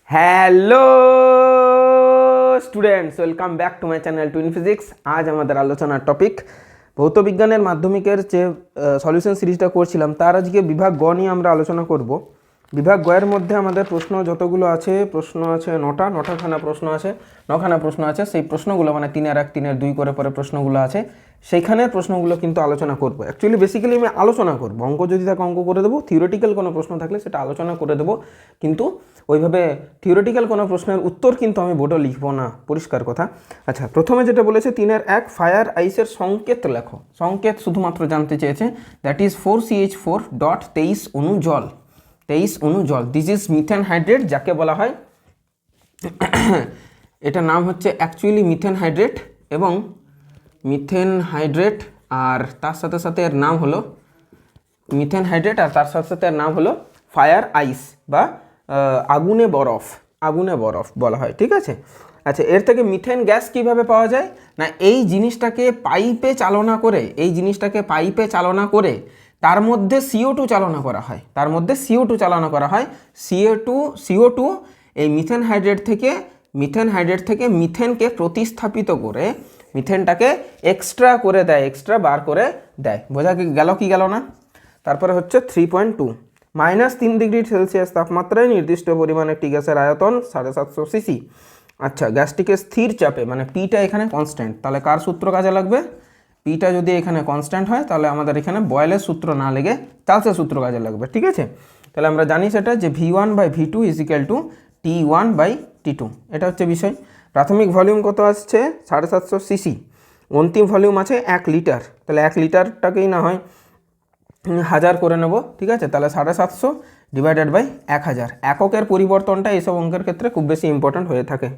Hello students, welcome back to my channel twin physics. আজ আমাদের আলোচনার টপিক ভৌতবিজ্ঞানের মাধ্যমিকের যে সলিউশন সিরিজটা করছিলাম তার আজকে বিভাগ গ নিয়ে আমরা আলোচনা করব। বিভাগ গয়ের মধ্যে আমাদের প্রশ্ন যতগুলো আছে, প্রশ্ন আছে নটাখানা প্রশ্ন আছে। সেই প্রশ্নগুলো মানে 3-এর 1 3-এর 2 করে পরে প্রশ্নগুলো আছে, সেইখানের প্রশ্নগুলো কিন্তু আলোচনা করবো। অ্যাকচুয়ালি বেসিক্যালি আমি আলোচনা করবো, অঙ্ক যদি থাকে অঙ্ক করে দেবো, থিওরিটিক্যাল কোনো প্রশ্ন থাকলে সেটা আলোচনা করে দেবো, কিন্তু ওইভাবে থিওরিটিক্যাল কোনো প্রশ্নের উত্তর কিন্তু আমি বোর্ডে লিখবো না, পরিষ্কার কথা। আচ্ছা, প্রথমে যেটা বলেছে 3-এর 1 ফায়ার আইসের সংকেত লেখো। সংকেত শুধুমাত্র জানতে চেয়েছে, দ্যাট ইজ 4CH4.23 অণু জল। 23 অণু জল, দিস ইজ মিথেন হাইড্রেট, যাকে বলা হয় এটার নাম হচ্ছে অ্যাকচুয়ালি মিথেন হাইড্রেট, এবং মিথেন হাইড্রেট আর তার সাথে সাথে এর নাম হলো মিথেন হাইড্রেট, আর তার সাথে সাথে এর নাম হলো ফায়ার আইস বা আগুনে বরফ বলা হয়, ঠিক আছে। আচ্ছা, এর থেকে মিথেন গ্যাস কিভাবে পাওয়া যায় না, এই জিনিসটাকে পাইপে চালনা করে তার মধ্যে CO2 চালনা করা হয়। CO2 এই মিথেন হাইড্রেট থেকে মিথেনকে প্রতিস্থাপিত করে মিথেনটাকে এক্সট্রা বার করে দেয়। বোঝা গেল কি গেল না? তারপরে হচ্ছে 3.2 -3°C তাপমাত্রায় নির্দিষ্ট পরিমাণ একটি গ্যাসের আয়তন 750 সিসি। আচ্ছা, গ্যাসটিকে স্থির চাপে, মানে পিটা এখানে কনস্ট্যান্ট, তাহলে কার সূত্র কাজে লাগবে? পিটা যদি এখানে কনস্ট্যান্ট হয় তাহলে আমাদের এখানে বয়েলের সূত্র না লেগে চার্লসের সূত্র কাজে লাগবে, ঠিক আছে। তাহলে আমরা জানি সেটা যে V1/V2 = T1/T2, এটা হচ্ছে বিষয়। প্রাথমিক ভলিউম কত আসছে? 750 সিসি। অন্তিম ভলিউম আছে 1 লিটার, তাহলে 1 লিটারটাকেই না হয় 1000 করে নেব, ঠিক আছে। তাহলে 750 / 1000, এককের পরিবর্তনটা এইসব অঙ্কের ক্ষেত্রে খুব বেশি ইম্পর্ট্যান্ট হয়ে থাকে।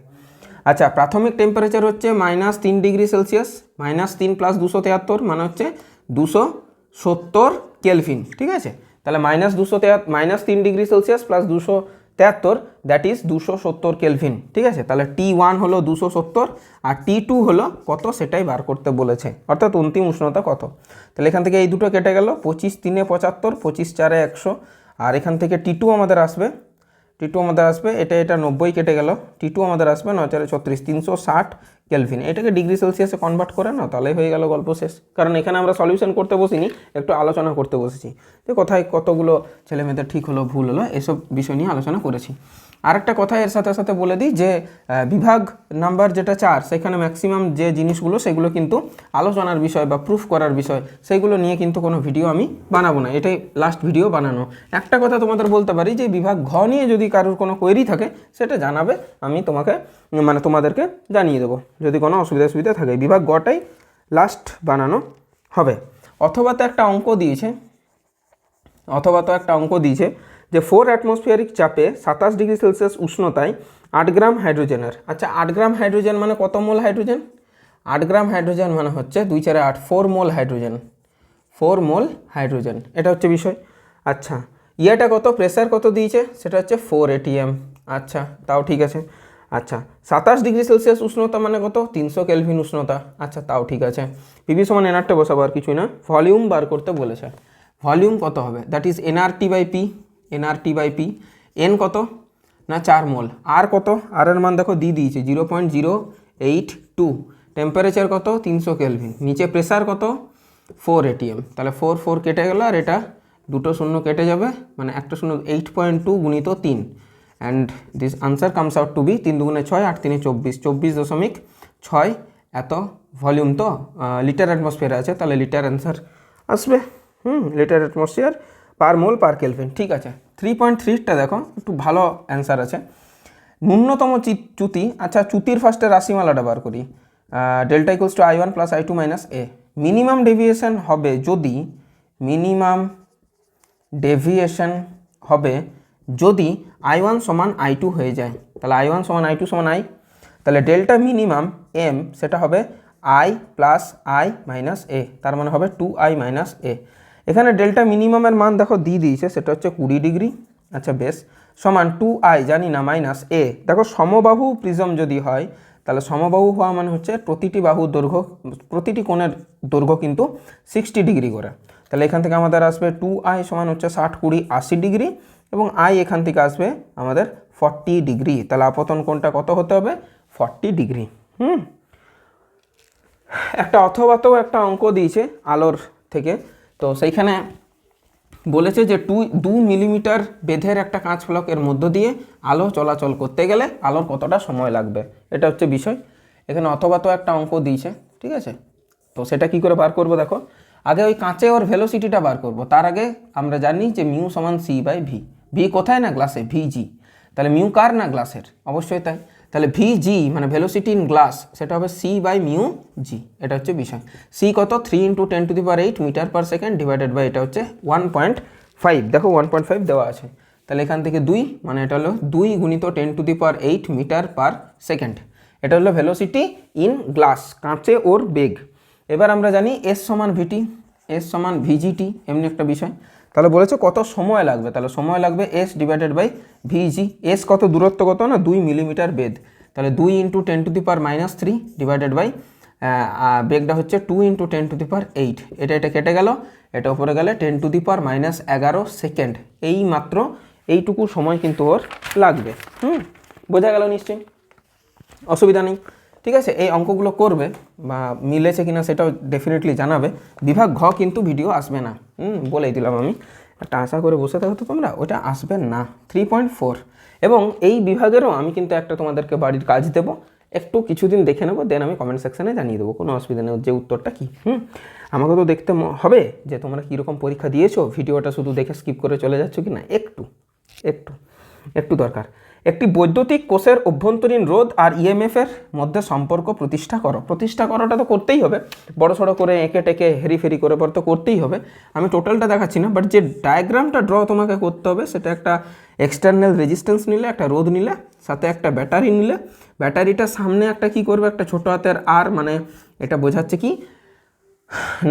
আচ্ছা, প্রাথমিক টেম্পারেচার হচ্ছে -3°C, -3 + 273 মানে হচ্ছে 270 কেলভিন, ঠিক আছে। তাহলে -3°C + 273, দ্যাট ইজ 270 কেলভিন, ঠিক আছে। তাহলে T1 হলো 270 আর T2 হলো কত সেটাই বার করতে বলেছে, অর্থাৎ অন্তিম উষ্ণতা কত। তাহলে এখান থেকে এই দুটো কেটে গেল, 25 × 3 = 75, 25 × 4 = 100, আর এখান থেকে T2 আমাদের আসবে এটা 90 কেটে গেল, T2 আমাদের আসবে 9 × 4 = 36, 360 কেলভিন। এটাকে ডিগ্রি সেলসিয়াসে কনভার্ট করে নাও, তাহলেই হয়ে গেল গল্প শেষ। কারণ এখানে আমরা সলিউশন করতে বসিনি, একটু আলোচনা করতে বসেছি যে কোথায় কতগুলো ছেলেমেয়েদের ঠিক হলো ভুল হলো, এসব বিষয় নিয়ে আলোচনা করেছি। আরেকটা কথা এর সাথে সাথে বলে দিই যে বিভাগ নাম্বার যেটা 4, সেখানে ম্যাক্সিমাম যে জিনিসগুলো সেগুলো কিন্তু আলোচনার বিষয় বা প্রুফ করার বিষয়, সেইগুলো নিয়ে কিন্তু কোনো ভিডিও আমি বানাবো না, এটাই লাস্ট ভিডিও বানানো। একটা কথা তোমাদের বলতে পারি যে বিভাগ ঘ নিয়ে যদি কারোর কোনো কোয়েরি থাকে সেটা জানাবে, আমি তোমাদেরকে জানিয়ে দেবো যদি কোনো অসুবিধা থাকে। বিভাগ গটাই লাস্ট বানানো হবে। অথবা তো একটা অঙ্ক দিয়েছে যে 4 অ্যাটমসফিয়ারিক চাপে 27°C উষ্ণতায় 8 গ্রাম হাইড্রোজেনের। আচ্ছা, 8 গ্রাম হাইড্রোজেন মানে কত মোল হাইড্রোজেন? 8 গ্রাম হাইড্রোজেন মানে হচ্ছে 2 × 4 = 8, 4 মোল হাইড্রোজেন, এটা হচ্ছে বিষয়। আচ্ছা, ইয়েটা কত, প্রেসার কত দিয়েছে, সেটা হচ্ছে 4 atm। আচ্ছা, তাও ঠিক আছে। আচ্ছা, 27°C উষ্ণতা মানে কত? 300 কেলভিন উষ্ণতা। আচ্ছা, তাও ঠিক আছে। পিভি সমান এনআরটি বসাবো, আর কিছুই না। ভলিউম বার করতে বলেছে, ভলিউম কত হবে? That is nRT/P। এন কত না 4 মোল। আর কত? আর এর মান দেখো দিয়েছে 0.082। টেম্পারেচার কত? 300 কেলভিন। নিচে প্রেসার কত? 4 atm। তাহলে 4 কেটে গেল, আর এটা দুটো শূন্য কেটে যাবে, মানে একটা শূন্য 8.2 × 3, and this answer comes out to be 3 × 2 = 6, 8 × 3 = 24, 24.6 এত ভলিউম। তো লিটার অ্যাটমসফিয়ার আছে, তাহলে লিটার অ্যান্সার আসবে। লিটার অ্যাটমসফিয়ার পার মোল পার কেলভিন, ঠিক আছে। 3.3টা দেখো, একটু ভালো অ্যান্সার আছে। ন্যূনতম চ্যুতি। আচ্ছা, চ্যুতির ফার্স্টে রাশিমালাটা বার করি। Delta = I1 + I2 - A। Minimum deviation হবে যদি I1 = I2 হয়ে যায়। তাহলে I1 = I2 = I, তাহলে ডেল্টা মিনিমাম M সেটা হবে I + I - A, তার মানে হবে 2I - A। এখানে ডেল্টা মিনিমামের মান দেখো দিয়েছে, সেটা হচ্ছে 20°। আচ্ছা, বেশ, সমান 2I জানি না -A। দেখো, সমবাহু প্রিজম যদি হয়, তাহলে সমবাহু হওয়া মানে হচ্ছে প্রতিটি কোণের দৈর্ঘ্য কিন্তু 60° করে। তাহলে এখান থেকে আমাদের আসবে 2I = হচ্ছে 60, 20, 80°। এবং আই এখান থেকে আসবে আমাদের 40 ডিগ্রি। তাহলে আপতন কোণটা কত হতে হবে? 40 ডিগ্রি। একটা অথবাতেও একটা অঙ্ক দিয়েছে আলোর থেকে, তো সেইখানে বলেছে যে 2 মিলিমিটার বেধের একটা কাঁচ ফলকের মধ্য দিয়ে আলো চলাচল করতে গেলে আলোর কতটা সময় লাগবে, এটা হচ্ছে বিষয়। এখানে অথবাতেও একটা অঙ্ক দিয়েছে, ঠিক আছে। তো সেটা কি করে বার করব দেখো, আগে ওই কাঁচে ওর ভেলোসিটিটা বার করব। তার আগে আমরা জানি যে মিউ সমান সি বাই ভি। ভি কোথায়? না গ্লাসে, ভিজি। তাহলে মিউ কার? না গ্লাসের, অবশ্যই তাই। তাহলে ভিজি মানে ভেলোসিটি ইন গ্লাস, সেটা হবে সি বাই মিউ জি। এটা হচ্ছে বিষয়। সি কত? 3 × 10⁸ metre per second divided by এটা হচ্ছে 1.5। দেখো 1.5 দেওয়া আছে। তাহলে এখান থেকে 2 মানে এটা হলো 2 × 10⁸ মিটার পার সেকেন্ড। এটা হলো ভেলোসিটি ইন গ্লাস, কাঁচে ওর বেগ। এবার আমরা জানি এস সমান ভিটি, এস সমান ভিজিটি, এমনি একটা বিষয়। তাহলে বলেছে কত সময় লাগবে, তাহলে সময় লাগবে এস ডিভাইডেড বাই ভিজি। এস কত? দূরত্ব কত? না 2 মিলিমিটার বেদ। তাহলে 2 × 10⁻³ ডিভাইডেড বাই বেগটা হচ্ছে 2 × 10⁸। এটা কেটে গেল, এটা উপরে গেলে 10⁻11 সেকেন্ড। এই মাত্র এইটুকু সময় কিন্তু ওর লাগবে। বোঝা গেল নিশ্চয়ই, অসুবিধা নেই, ঠিক আছে। এই অঙ্কগুলো করবে বা মিলেছে কিনা সেটাও ডেফিনেটলি জানাবে। বিভাগ ঘ কিন্তু ভিডিও আসবে না, বলেই দিলাম আমি। একটা আশা করে বসে থাকো তো তোমরা, ওটা আসবে না। 3.4 এবং এই বিভাগেরও আমি কিন্তু একটা তোমাদেরকে বাড়ির কাজ দেবো, একটু কিছুদিন দেখে নেবো, দেন আমি কমেন্ট সেকশানে জানিয়ে দেবো, কোনো অসুবিধা নেই যে উত্তরটা কী। আমাকে তো দেখতে হবে যে তোমরা কীরকম পরীক্ষা দিয়েছো, ভিডিওটা শুধু দেখে স্কিপ করে চলে যাচ্ছ কি না, একটু দরকার। একটি বৈদ্যুতিক কোষের অভ্যন্তরীণ রোধ আর ইএমএফ এর মধ্যে সম্পর্ক প্রতিষ্ঠা করো। প্রতিষ্ঠা করাটা তো করতেই হবে, বড় সড়ো করে এঁকে টেকে হেরিফেরি করে পর তো করতেই হবে। আমি টোটালটা দেখাচ্ছি না, বাট যে ডায়াগ্রামটা ড্র তোমাকে করতে হবে সেটা একটা এক্সটার্নাল রেজিস্ট্যান্স নিলে, একটা রোধ নিলে, সাথে একটা ব্যাটারি নিলে। ব্যাটারিটার সামনে একটা কি করবে? একটা ছোটো হাতের আর, মানে এটা বোঝাচ্ছে কি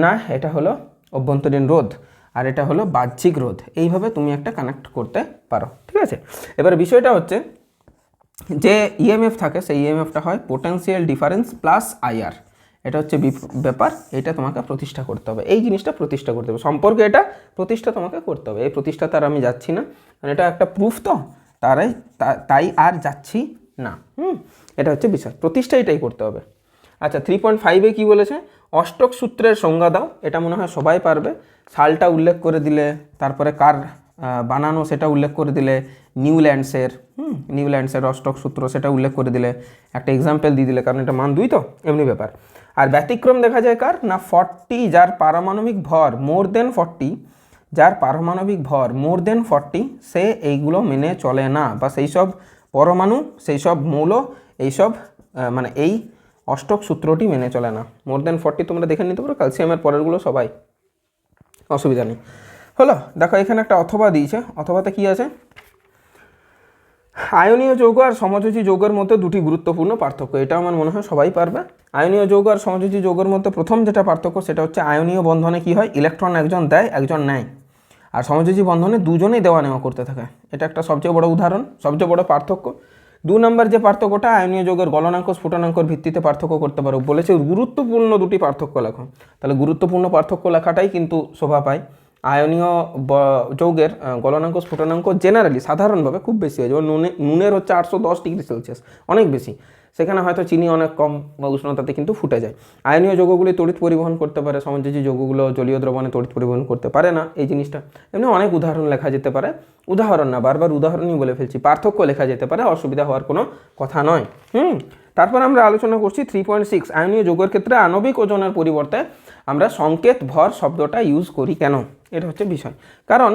না, এটা হলো অভ্যন্তরীণ রোধ আর এটা হলো বাহ্যিক রোধ। এইভাবে তুমি একটা কানেক্ট করতে পারো, ঠিক আছে। এবার বিষয়টা হচ্ছে যে ইএমএফ থাকে, সেই ইএমএফটা হয় পোটেনশিয়াল ডিফারেন্স প্লাস আইআর। এটা হচ্ছে ব্যাপার, এটা তোমাকে প্রতিষ্ঠা করতে হবে, এই জিনিসটা প্রতিষ্ঠা করতে হবে, সম্পর্কে এটা প্রতিষ্ঠা তোমাকে করতে হবে। এই প্রতিষ্ঠা তার আমি যাচ্ছি না, কারণ এটা একটা প্রুফ, তো তাই আর যাচ্ছি না। এটা হচ্ছে বিষয়, প্রতিষ্ঠা এটাই করতে হবে। আচ্ছা 3.5-এ কী বলেছে? অষ্টক সূত্রের সংজ্ঞা দাও। এটা মনে হয় সবাই পারবে। সালটা উল্লেখ করে দিলে, তারপরে কার বানানো সেটা উল্লেখ করে দিলে, নিউল্যান্ডসের অষ্টক সূত্র সেটা উল্লেখ করে দিলে, একটা এক্সাম্পল দিয়ে দিলে, কারণ এটা মান 2 তো, এমনি ব্যাপার। আর ব্যতিক্রম দেখা যায় কার? না 40, যার পারমাণবিক ভর মোর দেন 40, যার পারমাণবিক ভর মোর দেন 40, সে এইগুলো মেনে চলে না, বা সেই সব পরমাণু, সেই সব মৌল, এইসব মানে এই অষ্টক সূত্রটি মেনে চলে না। মোর দেন 40 তোমরা দেখে নিতে পারো, ক্যালসিয়ামের পরেরগুলো সবাই, অসুবিধা নেই। হলো, দেখো এখানে একটা অথবা দিয়েছে। অথবাতে কি আছে? আয়নীয় যৌগ আর সমযোজী যৌগের মধ্যে দুটি গুরুত্বপূর্ণ পার্থক্য। এটা আমার মনে হয় সবাই পারবে। আয়নীয় যৌগ আর সমযোজী যৌগের মধ্যে প্রথম যেটা পার্থক্য সেটা হচ্ছে আয়নীয় বন্ধনে কি হয়? ইলেকট্রন একজন দেয়, একজন নেয়। আর সমযোজী বন্ধনে দুজনেই দেওয়া নেওয়া করতে থাকে। এটা একটা সবচেয়ে বড় উদাহরণ, সবচেয়ে বড় পার্থক্য। 2 নম্বর যে পার্থক্যটা, আয়নীয় যৌগের গলনাঙ্ক স্ফুটনাঙ্কর ভিত্তিতে পার্থক্য করতে পারো। বলেছে গুরুত্বপূর্ণ দুটি পার্থক্য লেখো। তাহলে গুরুত্বপূর্ণ পার্থক্য লেখাটাই কিন্তু শোভা পায়। আয়নীয় যৌগের গলনাঙ্ক স্ফুটনাঙ্ক জেনারেলি সাধারণভাবে খুব বেশি হয়, যেমন নুনের হচ্ছে 810 ডিগ্রি সেলসিয়াস, অনেক বেশি। সেখানে হয়তো চিনি অনেক কম বা উষ্ণতাতে কিন্তু ফুটে যায়। আয়নীয় যৌগগুলি তড়িৎ পরিবহন করতে পারে, সমযোজী যৌগগুলো জলীয় দ্রবণে তড়িৎ পরিবহন করতে পারে না, এই জিনিসটা। এমনি অনেক উদাহরণ লেখা যেতে পারে, উদাহরণ না, বারবার উদাহরণই বলে ফেলছি। পার্থক্য লেখা যেতে পারে, অসুবিধা হওয়ার কোনো কথা নয়। তারপর আমরা আলোচনা করছি 3.6, আয়নীয় যৌগের ক্ষেত্রে আণবিক ওজনের পরিবর্তে আমরা সংকেত ভর শব্দটা ইউজ করি কেন? এটা হচ্ছে বিষয়। কারণ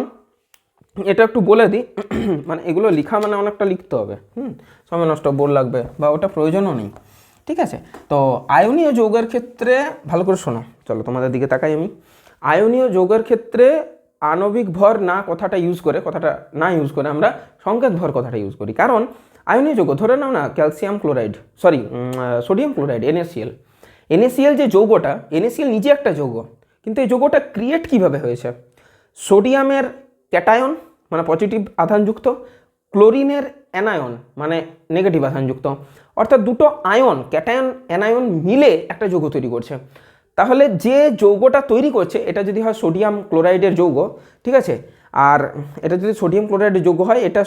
এটা একটু বলে দিই, মানে এগুলো লেখা মানে অনেকটা লিখতে হবে, সময় নষ্ট, বোর লাগবে, বা ওটা প্রয়োজনও নেই, ঠিক আছে। তো আয়নীয় যৌগের ক্ষেত্রে ভালো করে শোনো, চলো তোমাদের দিকে তাকাই আমি। আয়নীয় যৌগের ক্ষেত্রে আণবিক ভর না কথাটা ইউজ করে, কথাটা না ইউজ করে আমরা সংকেত ভর কথাটা ইউজ করি। কারণ আয়নীয় যৌগ, ধরে নাও না calcium chloride, sodium chloride, NaCl যে যৌগটা, NaCl নিজে একটা যৌগ, কিন্তু এই যৌগটা ক্রিয়েট কিভাবে হয়েছে? সোডিয়ামের ক্যাটায়ন মানে পজিটিভ আধানযুক্ত, ক্লোরিনের অ্যানায়ন মানে নেগেটিভ আধানযুক্ত, অর্থাৎ দুটো আয়ন, ক্যাটায়ন অ্যানায়ন মিলে একটা যৌগ তৈরি করছে। তাহলে যে যৌগটা তৈরি করছে এটা যদি হয় সোডিয়াম ক্লোরাইডের যৌগ, ঠিক আছে, আর এটা যদি সোডিয়াম ক্লোরাইড যোগ্য হয়, এটা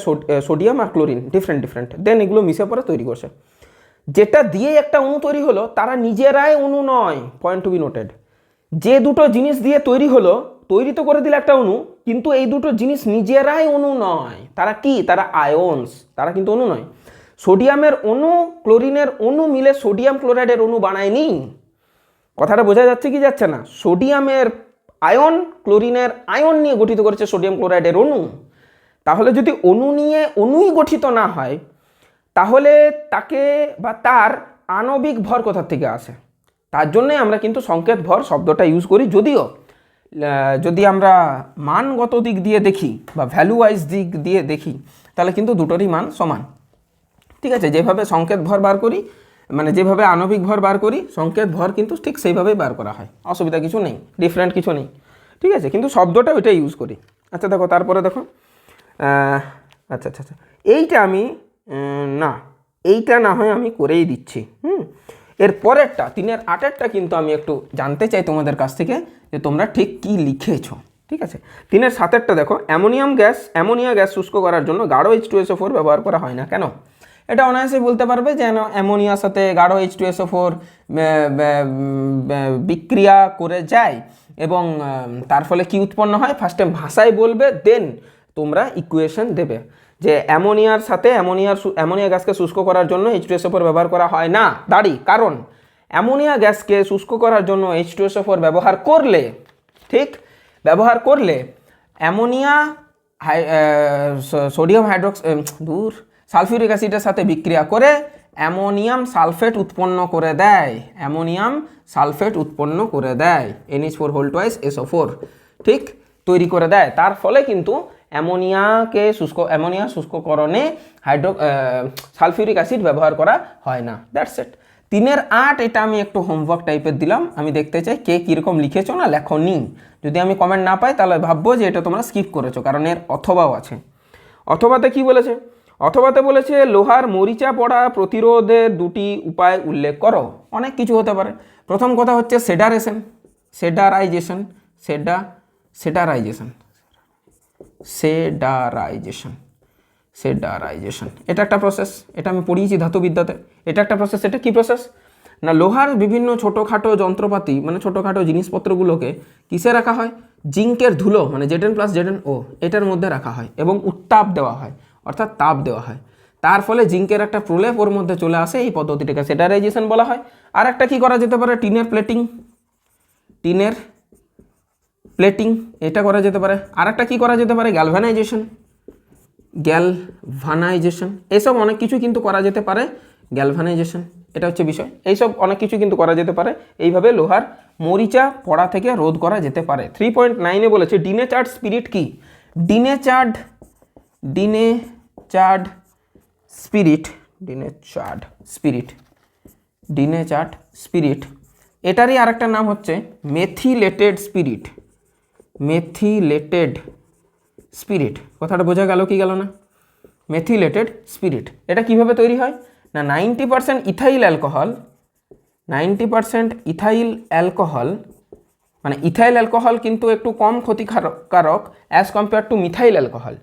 সোডিয়াম আর ক্লোরিন ডিফারেন্ট, দেন এগুলো মিশে পরে তৈরি করছে। যেটা দিয়ে একটা অণু তৈরি হলো তারা নিজেরাই অণু নয়, পয়েন্ট টু বি নোটেড। যে দুটো জিনিস দিয়ে তৈরি হলো, তৈরি তো করে দিলে একটা অণু, কিন্তু এই দুটো জিনিস নিজেরাই অণু নয়। তারা কি? তারা আয়নস, তারা কিন্তু অণু নয়। সোডিয়ামের অণু ক্লোরিনের অণু মিলে সোডিয়াম ক্লোরাইডের অণু বানায়নি। কথাটা বোঝা যাচ্ছে কি যাচ্ছে না? সোডিয়ামের আয়ন ক্লোরিনের আয়ন নিয়ে গঠিত করেছে সোডিয়াম ক্লোরাইডের অণু। তাহলে যদি অণু নিয়ে অণুই গঠিত না হয়, তাহলে তাকে বা তার আণবিক ভর কোথা থেকে আসে? তার জন্যে আমরা কিন্তু সংকেত ভর শব্দটা ইউজ করি। যদিও যদি আমরা মানগত দিক দিয়ে দেখি বা ভ্যালু ওয়াইজ দিক দিয়ে দেখি, তাহলে কিন্তু দুটোরই মান সমান। ঠিক আছে, যেভাবে সংকেত ভর বার করি, মানে যেভাবে আণবিক ভর বার করি, সংকেত ভর কিন্তু ঠিক সেইভাবেই বার করা হয়, অসুবিধা কিছু নেই, ডিফারেন্ট কিছু নেই। ঠিক আছে, কিন্তু শব্দটা ওইটা ইউজ করি। আচ্ছা দেখো, তারপরে দেখো, আচ্ছা, এইটা আমি এইটা না হয় আমি করেই দিচ্ছি। এর পরেরটা 3-8 কিন্তু আমি একটু জানতে চাই তোমাদের কাছ থেকে যে তোমরা ঠিক কি লিখেছো। ঠিক আছে, 3-7 দেখো, অ্যামোনিয়া গ্যাস শুষ্ক করার জন্য গাঢ় H2SO4 ব্যবহার করা হয় না কেন? এটা অনায়াসে বলতে পারবে যে অ্যামোনিয়ার সাথে গাঢ় H2SO4 বিক্রিয়া করে যায় এবং তার ফলে কি উৎপন্ন হয়, ফার্স্টে ভাষায় বলবে, দেন তোমরা ইকুয়েশন দেবে যে অ্যামোনিয়ার সাথে অ্যামোনিয়া গ্যাসকে শুষ্ক করার জন্য H2SO4 ব্যবহার করা হয় না। কারণ অ্যামোনিয়া গ্যাসকে শুষ্ক করার জন্য H2SO4 ব্যবহার করলে অ্যামোনিয়া সোডিয়াম সালফিউরিক অ্যাসিডের সাথে বিক্রিয়া করে অ্যামোনিয়াম সালফেট উৎপন্ন করে দেয়, NH4 ঠিক তৈরি করে দেয়। তার ফলে কিন্তু অ্যামোনিয়া শুষ্ককরণে সালফিউরিক অ্যাসিড ব্যবহার করা হয় না। That's it. 3-8 এটা আমি একটু হোমওয়ার্ক টাইপের দিলাম। আমি দেখতে চাই কে কীরকম লিখেছো না লেখনি। যদি আমি কমেন্ট না পাই তাহলে ভাববো যে এটা তোমরা স্কিপ করেছো, কারণ এর অথবাও আছে। অথবাতে কি বলেছে? অথবাতে বলেছে লোহার মরিচা পড়া প্রতিরোধের 2টি উপায় উল্লেখ করো। অনেক কিছু হতে পারে। প্রথম কথা হচ্ছে সেডারাইজেশন। এটা একটা প্রসেস, এটা আমি পড়িয়েছি ধাতুবিদ্যাতে। এটা একটা প্রসেস। এটা কি প্রসেস না, লোহার বিভিন্ন ছোটোখাটো যন্ত্রপাতি, মানে ছোটোখাটো জিনিসপত্রগুলোকে কিসে রাখা হয়? জিঙ্কের ধুলো, মানে ZnO এটার মধ্যে রাখা হয় এবং উত্তাপ দেওয়া হয়, অর্থাৎ তাপ দেওয়া হয়। তার ফলে জিঙ্কের একটা প্রলেপ ওর মধ্যে চলে আসে। এই পদ্ধতিটাকে সেডারাইজেশন বলা হয়। আর একটা কী করা যেতে পারে? টিনের প্লেটিং, এটা করা যেতে পারে। আর একটা কী করা যেতে পারে? গ্যালভানাইজেশন। এইসব অনেক কিছু কিন্তু করা যেতে পারে। গ্যালভানাইজেশন, এটা হচ্ছে বিষয়। এইসব অনেক কিছু কিন্তু করা যেতে পারে। এইভাবে লোহার মরিচা পড়া থেকে রোধ করা যেতে পারে। 3.9 বলেছে ডিনেচার্ড স্পিরিট কি? ডিনেচার্ড স্পিরিট এটারই আরেকটা নাম হচ্ছে মেথিলেটেড স্পিরিট। কথাটা বোঝা গেল কি গেল না? মেথিলেটেড স্পিরিট এটা কিভাবে তৈরি হয় না, 90% ইথাইল অ্যালকোহল, মানে ইথাইল অ্যালকোহল কিন্তু একটু কম ক্ষতিকারক as compare to methyl alcohol.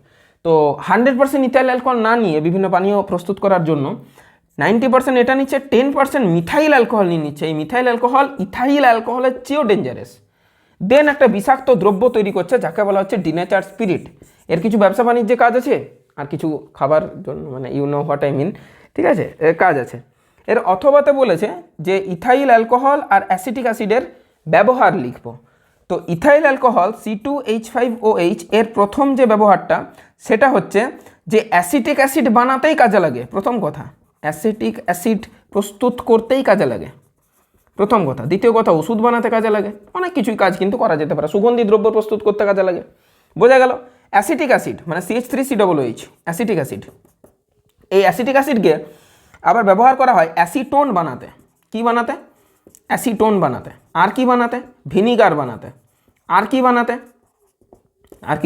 তো 100% ইথাইল অ্যালকোহল না নিয়ে বিভিন্ন পানীয় প্রস্তুত করার জন্য 90% এটা নিচ্ছে, 10% মিথাইল অ্যালকোহল নিয়ে নিচ্ছে। এই মিথাইল অ্যালকোহল ইথাইল অ্যালকোহলের চেয়েও ডেঞ্জারাস। দেন একটা বিষাক্ত দ্রব্য তৈরি করছে যাকে বলা হচ্ছে ডিনেচার্ড স্পিরিট। এর কিছু ব্যবসা বাণিজ্যে কাজ আছে, আর কিছু খাবার জন্য, মানে you know what I mean. ঠিক আছে, এর কাজ আছে। এর অথবাতে বলেছে যে ইথাইল অ্যালকোহল আর অ্যাসিটিক অ্যাসিডের ব্যবহার লিখব। তো ইথাইল অ্যালকোহল C2H5OH এর প্রথম যে ব্যবহারটা সেটা হচ্ছে যে অ্যাসিটিক অ্যাসিড বানাতেই কাজে লাগে। প্রথম কথা, অ্যাসিটিক অ্যাসিড প্রস্তুত করতেই কাজে লাগে, প্রথম কথা। দ্বিতীয় কথা, ওষুধ বানাতে কাজে লাগে। অনেক কিছুই কাজ কিন্তু করা যেতে পারে। সুগন্ধি দ্রব্য প্রস্তুত করতে কাজে লাগে। বোঝা গেল? অ্যাসিটিক অ্যাসিড মানে CH3COOH, অ্যাসিটিক অ্যাসিড। এই অ্যাসিটিক অ্যাসিডকে আবার ব্যবহার করা হয় অ্যাসিটোন বানাতে। কি বানাতে? অ্যাসিটোন বানাতে। আর কি বানাতে? ভিনিগার বানাতে। আর কি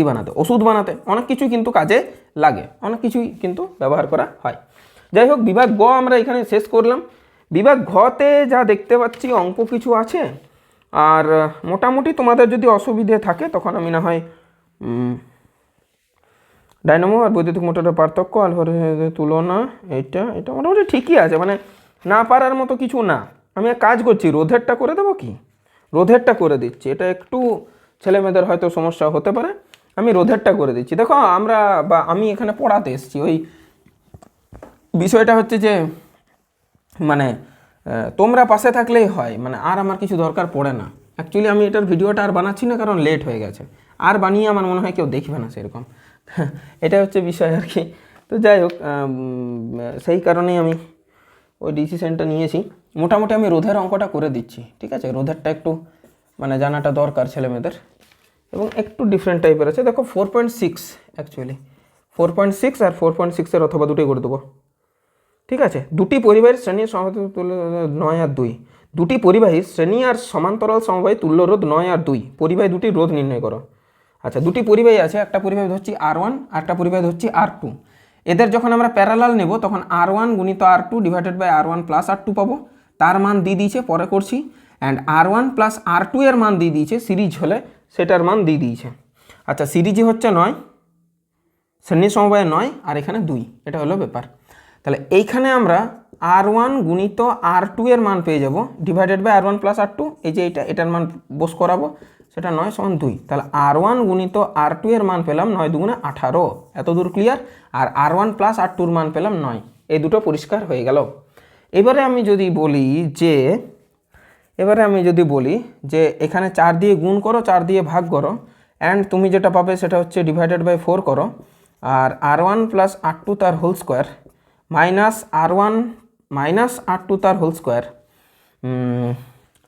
বানাতে? ওষুধ বানাতে। অনেক কিছুই কিন্তু কাজে লাগে, অনেক কিছুই কিন্তু ব্যবহার করা হয়। যাই হোক, বিভাগ গ আমরা এখানে শেষ করলাম। বিভাগ ঘতে যা দেখতে পাচ্ছি অঙ্ক কিছু আছে, আর মোটামুটি তোমাদের যদি অসুবিধে থাকে তখন আমি না হয় ডায়নামো আর বৈদ্যুতিক মোটরের পার্থক্য, আলফার তুলনা, এটা মোটামুটি ঠিকই আছে, মানে না পারার মতো কিছু না। আমি এক কাজ করছি, রোধেরটা করে দেবো কি, রোধেরটা করে দিচ্ছি। এটা একটু ছেলেমেয়েদের হয়তো সমস্যা হতে পারে, আমি রোধেরটা করে দিচ্ছি। দেখো আমি এখানে পড়াতে এসেছি, ওই বিষয়টা হচ্ছে যে মানে তোমরা পাশে থাকলেই হয়, মানে আর আমার কিছু দরকার পড়ে না। অ্যাকচুয়ালি আমি এটার ভিডিওটা আর বানাচ্ছি না, কারণ লেট হয়ে গেছে, আর বানিয়ে আমার মনে হয় কেউ দেখবে না সেরকম। এটা হচ্ছে বিষয় আর কি। তো যাই হোক, সেই কারণেই আমি ওই ডিসিশনটা নিয়েছি। মোটামুটি আমি রোধের অঙ্কটা করে দিচ্ছি, ঠিক আছে। রোধেরটা একটু মানে জানাটা দরকার ছেলেমেয়েদের, এবং একটু ডিফারেন্ট টাইপের আছে। দেখো 4.6, অ্যাকচুয়ালি 4.6 আর 4.6-এর অথবা দুটোই করে দেবো, ঠিক আছে। দুটি পরিবাহীর শ্রেণী সমান্তরাল তুল্য 9 আর 2, দুটি পরিবাহী শ্রেণী আর সমান্তরাল সমবায়ী তুল্য রোধ 9 আর 2, পরিবাহী দুটি রোধ নির্ণয় করো। আচ্ছা, দুটি পরিবাহী আছে, একটা পরিবাহী ধরছি R1 আর একটা পরিবাহী ধরছি R2। এদের যখন আমরা প্যারালাল নেব তখন R1 গুণিত R2 divided by R1 plus R2 পাবো। তার মান দিয়ে দিয়েছে, পরে করছি। অ্যান্ড R1 প্লাস R2 এর মান দিয়ে দিয়েছে, সিরিজ হলে সেটার মান দিয়ে দিয়েছে। আচ্ছা, সিরিজই হচ্ছে 9, শ্রেণী সমবায় 9, আর এখানে 2, এটা হলো ব্যাপার। তাহলে এইখানে আমরা R1 গুণিত R2 এর মান পেয়ে যাব divided by R1 plus R2, এই যে এটার মান বস করাবো, সেটা 9 সমান 2। তাহলে R1 গুণিত R2 এর মান পেলাম 9 দুগুণে 18, এত দূর ক্লিয়ার। আর R1 প্লাস R2 এর মান পেলাম 9, এই দুটো পরিষ্কার হয়ে গেল। এবারে আমি যদি বলি যে এখানে 4 দিয়ে গুণ করো, 4 দিয়ে ভাগ করো, অ্যান্ড তুমি যেটা পাবে সেটা হচ্ছে ডিভাইডেড বাই 4 করো, আর R1 প্লাস R2 তার whole square minus R1 minus R2 তার হোল স্কোয়ার,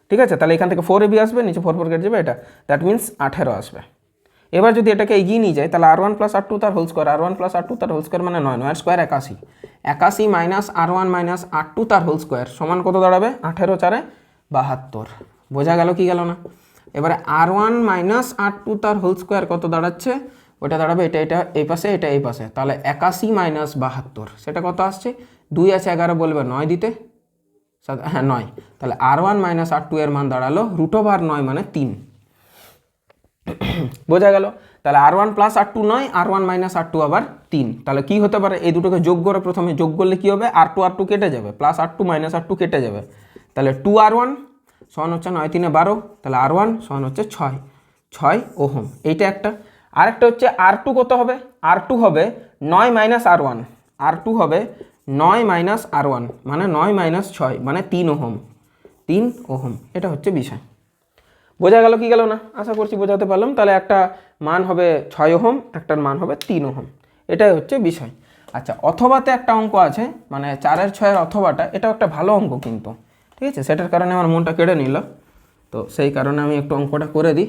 ঠিক আছে। তাহলে এখান থেকে 4ab আসবে, নিচে 4 কেটে যাবে, এটা দ্যাট মিনস 18 আসবে। এবার যদি এটাকে এগিয়ে নিয়ে যায়, তাহলে R1 প্লাস R2 তার whole square, R1 plus R2 তার হোল স্কোয়ার মানে 9, 9 square 81, 81 minus R1 minus R2 তার হোল স্কোয়ার সমান কত দাঁড়াবে, 18 4 72। বোঝা গেল কি গেল না? এবারে R1 মাইনাস R2 তার হোল স্কোয়ার কত দাঁড়াচ্ছে, ওটা দাঁড়াবে এটা এই পাশে, এটা এই পাশে, তাহলে 81 মাইনাস 72, সেটা কত আসছে, 2 আছে 11 বলবে 9 দিতে, হ্যাঁ 9। তাহলে R1 মাইনাস R2 এর মান দাঁড়ালো √9 মানে 3। বোঝা গেল? তাহলে R1 plus R2 9, R1 minus R2 আবার 3। তাহলে কি হতে পারে, এই দুটোকে যোগ করে, প্রথমে যোগ করলে কি হবে, R2 কেটে যাবে, প্লাস R2 মাইনাস R2 কেটে যাবে, তাহলে 2R1 সমান হচ্ছে 9 3 12, তাহলে R1 সমান হচ্ছে 6 ওহম। এইটা একটা। আরেকটা হচ্ছে R2 কত হবে, R2 হবে 9 মাইনাস R1, R2 হবে 9 মাইনাস R1 মানে 9 মাইনাস 6 মানে 3 ওহম। এটা হচ্ছে বিষয়। বোঝা গেল কি গেল না? আশা করছি বোঝাতে পারলাম। তাহলে একটা মান হবে 6 ওহম, একটার মান হবে 3 ওহম, এটাই হচ্ছে বিষয়। আচ্ছা, অথবাতে একটা অঙ্ক আছে, মানে 4 এর 6 এর অথবাটা, এটাও একটা ভালো অঙ্ক কিন্তু, ঠিক আছে। সেটার কারণে আমার মনটা কেড়ে নিল, তো সেই কারণে আমি একটু অঙ্কটা করে দিই।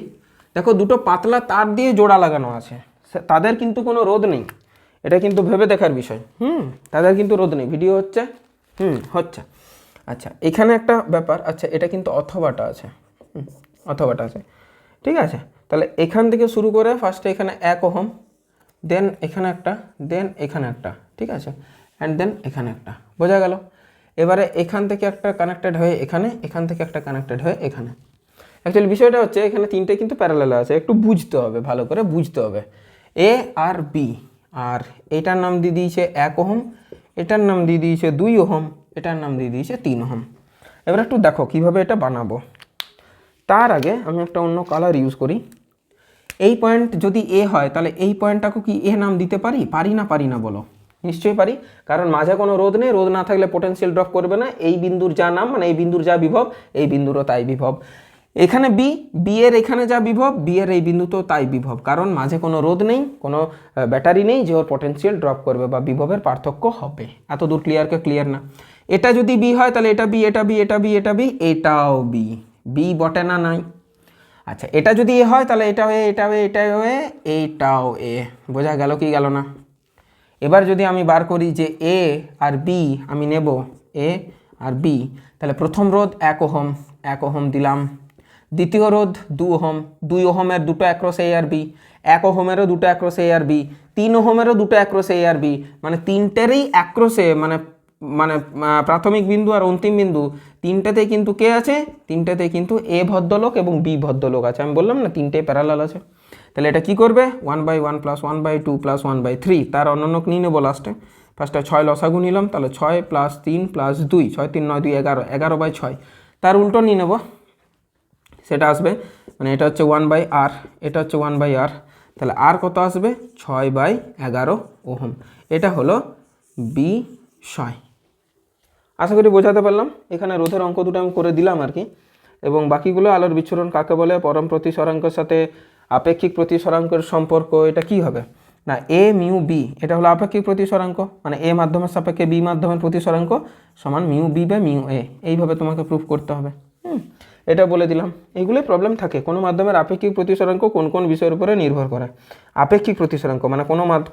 দেখো, দুটো পাতলা তার দিয়ে জোড়া লাগানো আছে, তাদের কিন্তু কোনো রোধ নেই, এটা কিন্তু ভেবে দেখার বিষয়। তাদের কিন্তু রোধ নেই, ভিডিও হচ্ছে হচ্ছে। আচ্ছা, এখানে একটা ব্যাপার, আচ্ছা এটা কিন্তু অথবাটা আছে, ঠিক আছে। তাহলে এখান থেকে শুরু করে ফার্স্টে এখানে 1 ওহম, দেন এখানে একটা, দেন এখানে একটা, ঠিক আছে, অ্যান্ড দেন এখানে একটা। বোঝা গেল? এবারে এখান থেকে একটা কানেক্টেড হয়ে এখানে, এখান থেকে একটা কানেক্টেড হয়ে এখানে। অ্যাকচুয়ালি বিষয়টা হচ্ছে এখানে 3টে কিন্তু প্যারালাল আছে, একটু বুঝতে হবে, ভালো করে বুঝতে হবে। এ আর বি, আর এটার নাম দিয়ে দিয়েছে 1 ওহম, এটার নাম দিয়ে দিয়েছে 2 ওহম, এটার নাম দিয়ে দিয়েছে 3 ওহম। এবার একটু দেখো কিভাবে এটা বানাবো। তার আগে আমি একটা অন্য কালার ইউজ করি। এই পয়েন্ট যদি এ হয়, তাহলে এই পয়েন্টটাকে কি এ নাম দিতে পারি না বলো? নিশ্চয়ই পারি, কারণ মাঝে কোনো রোধ নেই, রোধ না থাকলে পোটেনশিয়াল ড্রপ করবে না। এই বিন্দুর যা নাম, মানে এই বিন্দুর যা বিভব, এই বিন্দুরও তাই বিভব। এখানে বি এর এখানে যা বিভব, বি এর এই বিন্দুতেও তাই বিভব, কারণ মাঝে কোনো রোধ নেই, কোনো ব্যাটারি নেই যে ওর পোটেনশিয়াল ড্রপ করবে বা বিভবের পার্থক্য হবে। এত দূর ক্লিয়ার না? এটা যদি বি হয়, তাহলে এটা বি, এটাও বি বটে না নাই? আচ্ছা, এটা যদি এ হয়, তাহলে এটাও এইটাও এ। বোঝা গেল কি গেল না? এবার যদি আমি বার করি যে এ আর বি আমি নেব, এ আর বি, তাহলে প্রথম রোধ 1 ওহম দিলাম, দ্বিতীয় রোধ 2 ওহম, 2 ওহমের দুটো অ্যাক্রস এ আর বি, 1 ওহমেরও দুটো অ্যাক্রস এ আর বি, 3 ওহমেরও দুটো অ্যাক্রস এ আর বি, মানে তিনটেরই অ্যাক্রসে, মানে প্রাথমিক বিন্দু আর অন্তিম বিন্দু তিনটাতেই কিন্তু কে আছে, তিনটাতেই কিন্তু এ ভদ্রলোক এবং বি ভদ্রলোক আছে। আমি বললাম না, তিনটে প্যারালাল আছে। তাহলে এটা কি করবে 1/1 + 1/2 + 1/3, তার অন্যক নিয়ে নেবো লাস্টে। ফার্স্টে 6 লসাগু নিলাম, তাহলে 6 + 3 + 2, 6 3 9 2 11, 11/6। তার উল্টো নিয়ে নেবো, সেটা আসবে মানে এটা হচ্ছে 1/r, এটা হচ্ছে 1/r, তাহলে আর কত আসবে 6/11 ওহম। এটা হলো বিষয়। আশা করি বোঝাতে পারলাম। এখানে রোধের অঙ্ক দুটো আমি করে দিলাম আর কি, এবং বাকিগুলো আলোর বিচ্ছুরণ কাকে বলে, পরম প্রতিসরাঙ্কের সাথে আপেক্ষিক প্রতিসরাঙ্কের সম্পর্ক, এটা কি হবে না এ মিউ বি, এটা হলো আপেক্ষিক প্রতিসরাঙ্ক, মানে এ মাধ্যমের সাপেক্ষে বি মাধ্যমের প্রতিসরাঙ্ক সমান মিউ বি বা মিউ এ, এইভাবে তোমাকে প্রুফ করতে হবে। এটা বলে দিলাম। এইগুলোই প্রবলেম থাকে, কোনো মাধ্যমের আপেক্ষিক প্রতিসরাঙ্ক কোন কোন বিষয়ের উপরে নির্ভর করে। আপেক্ষিক প্রতিসরাঙ্ক মানে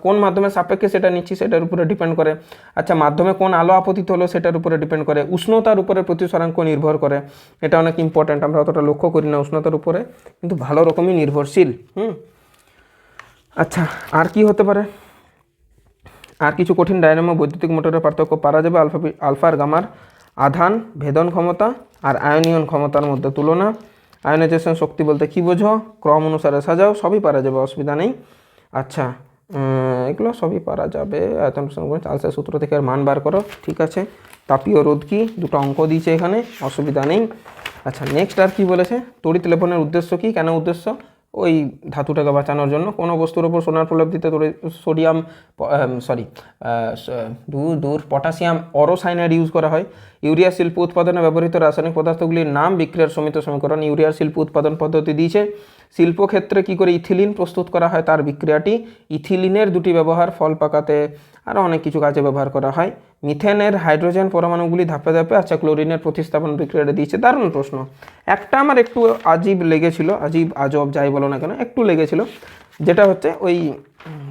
কোন মাধ্যমের সাপেক্ষে সেটা নিচ্ছি সেটার উপরে ডিপেন্ড করে। আচ্ছা, মাধ্যমে কোন আলো আপতিত হলো সেটার উপরে ডিপেন্ড করে। উষ্ণতার উপরে প্রতিসরাঙ্ক নির্ভর করে, এটা অনেক ইম্পর্ট্যান্ট, আমরা অতটা লক্ষ্য করি না উষ্ণতার উপরে, কিন্তু ভালো রকমই নির্ভরশীল। আচ্ছা, আর কি হতে পারে, আর কিছু কঠিন ডায়নামো বৈদ্যুতিক মোটরের পার্থক্য পারা যাবে। আলফা আর গামার আধান ভেদন ক্ষমতা আর আয়নীয়ন ক্ষমতার মধ্যে তুলনা। আয়নাইজেশন শক্তি বলতে কী বোঝো, ক্রম অনুসারে সাজাও, সবই পারা যাবে, অসুবিধা নেই। আচ্ছা, এগুলো সবই পারা যাবে। আয়তন চার্লসের সূত্র থেকে আর মান বার করো, ঠিক আছে। তাপীয় রোধ কি, দুটো অঙ্ক দিয়েছে এখানে, অসুবিধা নেই। আচ্ছা, নেক্সট আর কি বলেছে, তড়িৎ লেপনের উদ্দেশ্য কি, কেন উদ্দেশ্য, ওই ধাতুটাকে বাঁচানোর জন্য। কোনো বস্তুর ওপর সোনার প্রলেপ দিতে সোডিয়াম পটাশিয়াম অরোসাইনাইড ইউজ করা হয়। ইউরিয়া শিল্প উৎপাদনে ব্যবহৃত রাসায়নিক পদার্থগুলির নাম, বিক্রিয়ার সমিত সমীকরণ। ইউরিয়ার শিল্প উৎপাদন পদ্ধতি দিয়েছে। শিল্পক্ষেত্রে কি করে ইথিলিন প্রস্তুত করা হয় তার বিক্রিয়াটি। ইথিলিনের দুটি ব্যবহার, ফল পাকাতে আরও অনেক কিছু কাজে ব্যবহার করা হয়। মিথেনের হাইড্রোজেন পরমাণুগুলি ধাপে ধাপে, আচ্ছা ক্লোরিনের প্রতিস্থাপন বিক্রিয়াটা দিয়েছে। দারুণ প্রশ্ন। একটা আমার একটু আজীব লেগেছিল, আজব যাই বলো না কেন, একটু লেগেছিল, যেটা হচ্ছে ওই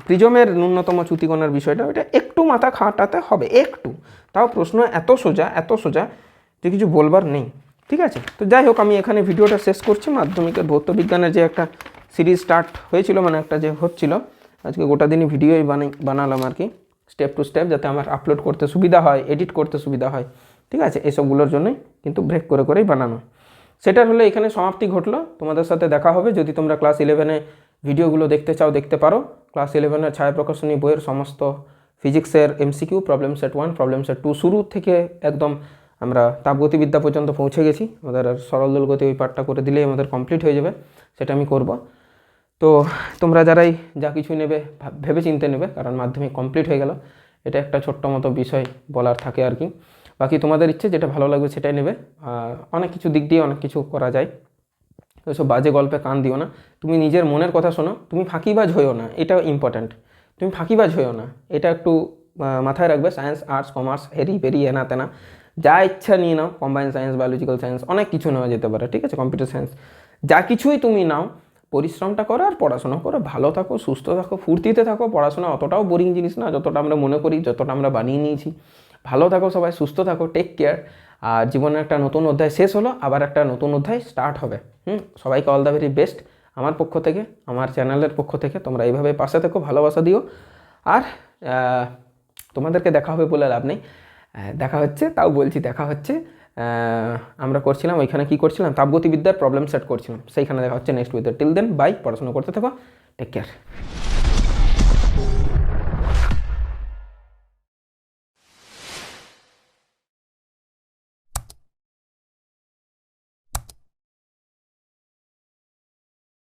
প্রিজমের ন্যূনতম চ্যুতিকোণের বিষয়টা, ওইটা একটু মাথা খাটাতে হবে একটু। তাও প্রশ্ন এত সোজা যে কিছু বলবার নেই, ঠিক আছে। তো যাই হোক, আমি এখানে ভিডিওটা শেষ করছি। মাধ্যমিকের ভৌত বিজ্ঞানের যে একটা সিরিজ স্টার্ট হয়েছিল, মানে একটা যে হচ্ছিল, আজকে গোটা দিনই ভিডিওই বানালাম আর কি, স্টেপ টু স্টেপ, যাতে আমার আপলোড করতে সুবিধা হয়, এডিট করতে সুবিধা হয়, ঠিক আছে। এসবগুলোর জন্যই কিন্তু ব্রেক করেই বানানো। সেটার হলে এখানে সমাপ্তি ঘটলো। তোমাদের সাথে দেখা হবে। যদি তোমরা ক্লাস 11-এ ভিডিওগুলো দেখতে চাও দেখতে পারো। ক্লাস 11-এর ছায়া প্রকাশনী বইয়ের সমস্ত ফিজিক্সের MCQ, problem set 1, problem set 2 শুরু থেকে একদম আমরা তাপগতিবিদ্যা পর্যন্ত পৌঁছে গেছি। আমাদের আর সরল দোলগতি ওই পার্টটা করে দিলেই আমাদের কমপ্লিট হয়ে যাবে, সেটা আমি করব। তো তোমরা যারাই যা কিছু নেবে ভেবে চিনতে নেবে, কারণ মাধ্যমিক কমপ্লিট হয়ে গেল। এটা একটা ছোট্ট মতো বিষয় বলার থাকে আর কি। বাকি তোমাদের ইচ্ছে, যেটা ভালো লাগবে সেটাই নেবে। অনেক কিছু দিক দিয়ে অনেক কিছু করা যায়, ওইসব বাজে গল্পে কান দিও না। তুমি নিজের মনের কথা শোনো, তুমি ফাঁকিবাজ হইও না, এটা ইম্পর্ট্যান্ট। তুমি ফাঁকিবাজ হইও না, এটা একটু মাথায় রাখবে। সায়েন্স, আর্টস, কমার্স, হেরি পেরি এনা তেনা যা ইচ্ছা নিয়ে নাও, কম্বাইন্ড সায়েন্স, বায়োলজিক্যাল সায়েন্স, অনেক কিছু নেওয়া যেতে পারে, ঠিক আছে। কম্পিউটার সায়েন্স, যা কিছুই তুমি নাও, পরিশ্রমটা করো আর পড়াশোনা করো, ভালো থাকো, সুস্থ থাকো, ফুর্তিতে থাকো। পড়াশোনা অতটাও বোরিং জিনিস না যতটা আমরা মনে করি, যতটা আমরা বানিয়ে নিয়েছি। ভালো থাকো সবাই, সুস্থ থাকো, টেক কেয়ার। আর জীবনের একটা নতুন অধ্যায় শেষ হলো, আবার একটা নতুন অধ্যায় স্টার্ট হবে। সবাইকে অল দ্য ভেরি বেস্ট আমার পক্ষ থেকে, আমার চ্যানেলের পক্ষ থেকে। তোমরা এইভাবে পাশে থেকো, ভালোবাসা দিও। আর তোমাদেরকে দেখা হবে বলে লাভ নেই, দেখা হচ্ছে, তাও বলছি দেখা হচ্ছে। আমরা করছিলাম ওইখানে, কি করছিলাম, তাপগতিবিদ্যার প্রবলেম সেট করছিলাম, সেইখানে দেখা হচ্ছে next with. Till then bye, পড়াশোনা করতে থাকো, টেক কেয়ার।